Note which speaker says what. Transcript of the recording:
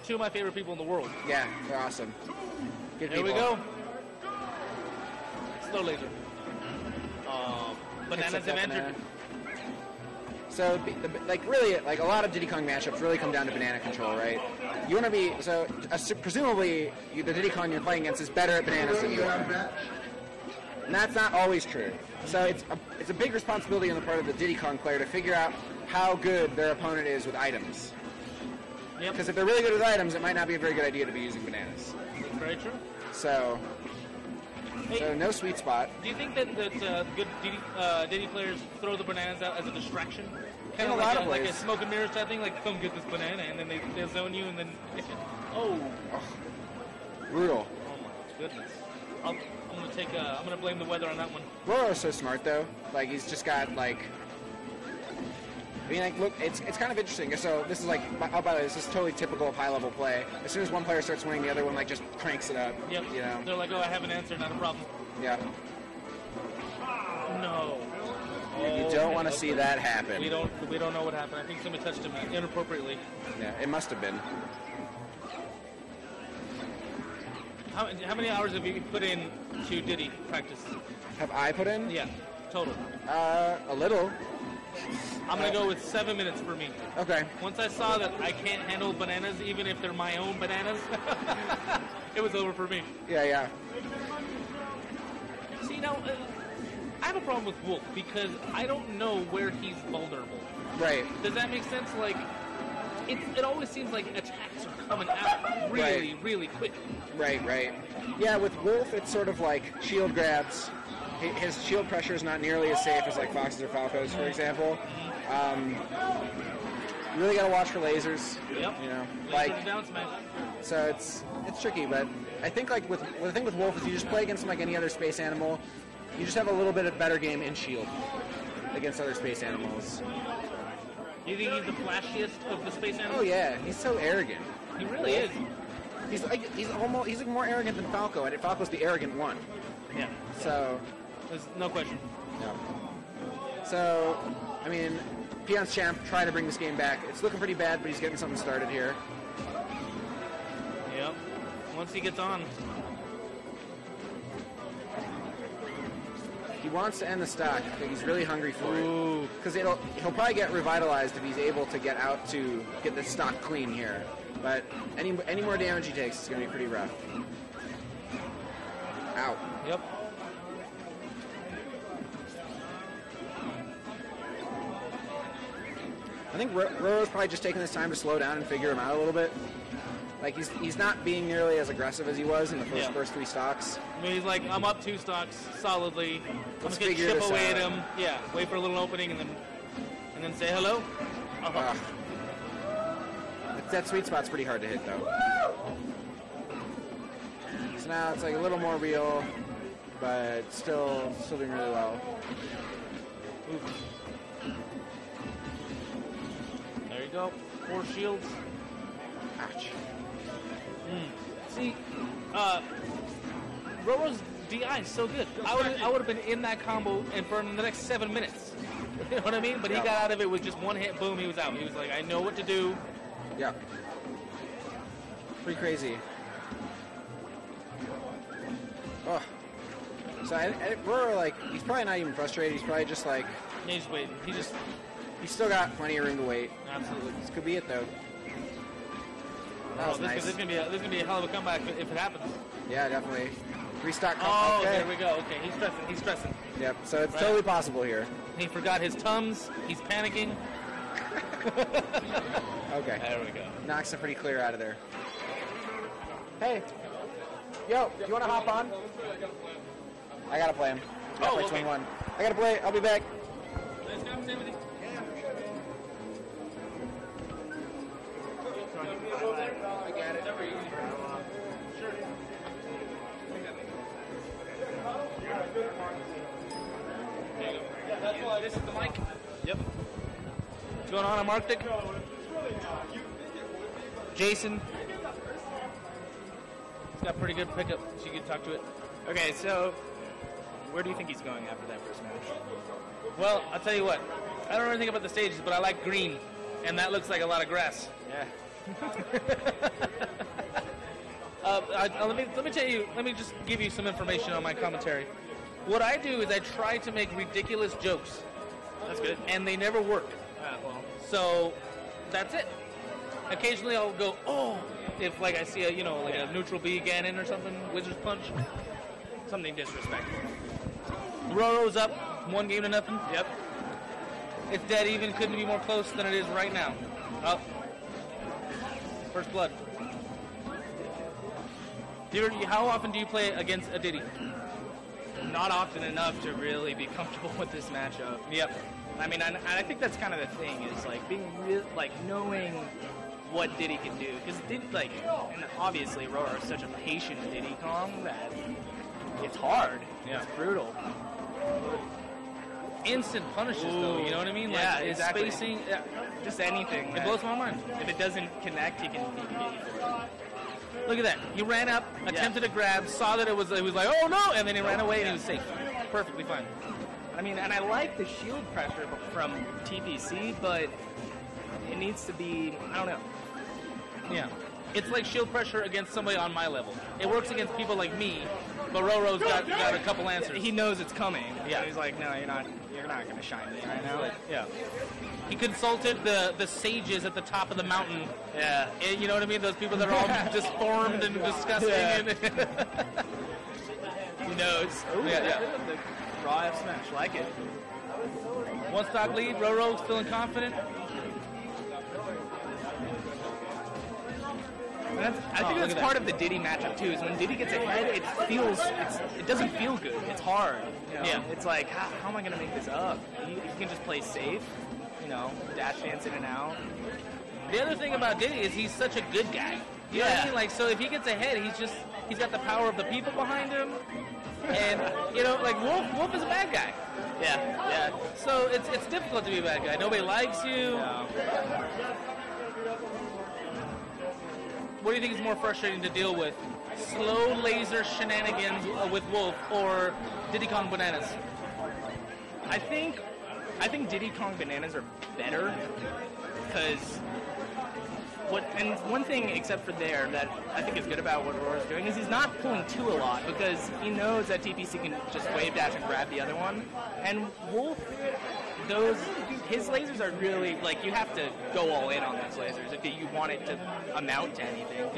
Speaker 1: two of my favorite people in the world.
Speaker 2: Yeah, they're awesome. Good
Speaker 1: Here
Speaker 2: people.
Speaker 1: we go. Slow laser. Bananas have entered.
Speaker 2: So, really, a lot of Diddy Kong matchups really come down to banana control, right? You want to be presumably the Diddy Kong you're playing against is better at bananas than you are, and that's not always true. So it's a big responsibility on the part of the Diddy Kong player to figure out how good their opponent is with items.
Speaker 1: Yep.
Speaker 2: Because if they're really good with items, it might not be a very good idea to be using bananas.
Speaker 1: That's very true.
Speaker 2: So no sweet spot.
Speaker 1: Do you think that good Diddy players throw the bananas out as a distraction? Kind
Speaker 2: In
Speaker 1: of
Speaker 2: a lot of
Speaker 1: like
Speaker 2: ways.
Speaker 1: a smoke and mirrors type thing, like, come get this banana, and then they zone you, and then...
Speaker 2: Brutal.
Speaker 1: Oh my goodness. I'm gonna blame the weather on that one.
Speaker 2: Roro's so smart, though. He's just got, look, it's kind of interesting. So this is by the way, this is totally typical of high-level play. As soon as one player starts winning, the other one, just cranks it up.
Speaker 1: Yep.
Speaker 2: You know?
Speaker 1: They're like, oh, I have an answer, not a problem.
Speaker 2: Yeah.
Speaker 1: No.
Speaker 2: You don't want to see that happen.
Speaker 1: We don't know what happened. I think somebody touched him inappropriately.
Speaker 2: Yeah, it must have been.
Speaker 1: How many hours have you put in to Diddy practice?
Speaker 2: Have I put in?
Speaker 1: Yeah, total.
Speaker 2: A little.
Speaker 1: I'm going to go with 7 minutes for me.
Speaker 2: Okay.
Speaker 1: Once I saw that I can't handle bananas, even if they're my own bananas, it was over for me.
Speaker 2: Yeah.
Speaker 1: See, now, I have a problem with Wolf because I don't know where he's vulnerable.
Speaker 2: Right.
Speaker 1: Does that make sense? It always seems like attacks are coming out really, really quick.
Speaker 2: Right. Yeah, with Wolf, it's sort of like shield grabs. His shield pressure is not nearly as safe as Fox's or Falco's, for example. You really got to watch for lasers.
Speaker 1: Yep.
Speaker 2: You know,
Speaker 1: Lasers down smash.
Speaker 2: So it's tricky, but I think the thing with Wolf is you just play against him like any other space animal. You just have a little bit of better game in shield against other space animals.
Speaker 1: Do you think he's the flashiest of the space animals?
Speaker 2: Oh yeah, he's so arrogant.
Speaker 1: He really is.
Speaker 2: He's more arrogant than Falco, and Falco's the arrogant one.
Speaker 1: Yeah.
Speaker 2: So
Speaker 1: there's no question.
Speaker 2: No. So, Peon's champ trying to bring this game back. It's looking pretty bad, but he's getting something started here.
Speaker 1: Yep. Once he gets on.
Speaker 2: He wants to end the stock. He's really hungry for it. Because he'll probably get revitalized if he's able to get out to get the stock clean here. But any more damage he takes is going to be pretty rough. Ow.
Speaker 1: Yep.
Speaker 2: I think Roro's probably just taking this time to slow down and figure him out a little bit. He's not being nearly as aggressive as he was in the first three stocks.
Speaker 1: He's like, I'm up 2 stocks solidly.
Speaker 2: Let's
Speaker 1: I'm gonna
Speaker 2: figure
Speaker 1: chip
Speaker 2: this
Speaker 1: away
Speaker 2: out.
Speaker 1: at him. Yeah, wait for a little opening and then say hello.
Speaker 2: That sweet spot's pretty hard to hit though. So now it's a little more real, but still doing really well.
Speaker 1: Oof. There you go. 4 shields.
Speaker 2: Ouch.
Speaker 1: See, Roro's DI is so good. I would have been in that combo and for the next 7 minutes. You know what I mean? But he got out of it with just one hit. Boom, he was out. He was like, I know what to do.
Speaker 2: Yeah. Pretty crazy. Oh. So Roro, he's probably not even frustrated. He's probably just
Speaker 1: He's just waiting.
Speaker 2: He's still got plenty of room to wait.
Speaker 1: Absolutely.
Speaker 2: This could be it though. That was nice.
Speaker 1: This is gonna be a hell of a comeback if it happens.
Speaker 2: Yeah, definitely. Restock.
Speaker 1: Oh,
Speaker 2: okay.
Speaker 1: there we go. Okay, he's stressing.
Speaker 2: Yep. So it's totally possible here.
Speaker 1: He forgot his Tums. He's panicking.
Speaker 2: Okay.
Speaker 1: There we go.
Speaker 2: Knocks it pretty clear out of there. Hey. Yo, do you want to hop on? I gotta play him.
Speaker 1: Okay.
Speaker 2: 21. I gotta play. I'll be back.
Speaker 1: Nice conversation with you.
Speaker 2: I get it.
Speaker 1: Sure. There you go. This is the mic. Yep. What's going on? I'm Arctic. Jason. He's got pretty good pickup, so you can talk to it.
Speaker 3: Okay, so where do you think he's going after that first match?
Speaker 1: Well, I'll tell you what. I don't know anything about the stages, but I like green, and that looks like a lot of grass.
Speaker 3: Yeah.
Speaker 1: let me tell you. Let me just give you some information on my commentary. What I do is I try to make ridiculous jokes.
Speaker 3: That's good.
Speaker 1: And they never work.
Speaker 3: Well.
Speaker 1: So that's it. Occasionally I'll go, oh, if like I see a a neutral B Ganon or something, Wizard's Punch,
Speaker 3: Something disrespectful.
Speaker 1: Roro's up 1-0.
Speaker 3: Yep.
Speaker 1: It's dead even. Couldn't be more close than it is right now. Up. First blood. How often do you play against a Diddy?
Speaker 3: Not often enough to really be comfortable with this matchup.
Speaker 1: Yep.
Speaker 3: I mean, and I think that's kind of the thing is like being knowing what Diddy can do, because and obviously Roro is such a patient Diddy Kong that it's hard.
Speaker 1: Yeah.
Speaker 3: It's brutal.
Speaker 1: Instant punishes though, you know what I mean? Like,
Speaker 3: Yeah,
Speaker 1: it's
Speaker 3: exactly.
Speaker 1: spacing.
Speaker 3: Just anything.
Speaker 1: It
Speaker 3: that-
Speaker 1: blows my mind.
Speaker 3: If it doesn't connect, he can get you for it.
Speaker 1: Look at that. He ran up, attempted to grab, saw that it was like, oh no, and then he ran away and he was safe. Perfectly fine.
Speaker 3: I mean, and I like the shield pressure from TPC, but it needs to be, I don't know.
Speaker 1: Yeah. It's like shield pressure against somebody on my level. It works against people like me, but Roro's got a couple answers.
Speaker 3: He knows it's coming.
Speaker 1: Yeah.
Speaker 3: He's like, no, you're not going to shine me right now.
Speaker 1: Yeah. He consulted the sages at the top of the mountain.
Speaker 3: Yeah.
Speaker 1: You know what I mean? Those people that are all disformed and disgusting.
Speaker 3: Yeah.
Speaker 1: And
Speaker 3: He knows. Ooh,
Speaker 1: Yeah.
Speaker 3: The raw F smash, like it.
Speaker 1: One stock lead. Roro feeling confident.
Speaker 3: And I think that's part of the Diddy matchup too. Is when Diddy gets ahead, it doesn't feel good. It's hard. You know?
Speaker 1: Yeah.
Speaker 3: It's like how am I going to make this up? He can just play safe. Dash dance in and out.
Speaker 1: The other thing about Diddy is he's such a good guy. You know what I mean? Like, so if he gets ahead, he's got the power of the people behind him. And, like Wolf is a bad guy.
Speaker 3: Yeah.
Speaker 1: So it's difficult to be a bad guy. Nobody likes you.
Speaker 3: No.
Speaker 1: What do you think is more frustrating to deal with? Slow laser shenanigans with Wolf or Diddy Kong Bananas?
Speaker 3: I think Diddy Kong Bananas are better because one thing except for there that I think is good about what Roro's doing is he's not pulling two a lot because he knows that TPC can just wave dash and grab the other one. And Wolf, his lasers are really, like, you have to go all in on those lasers if you want it to amount to anything.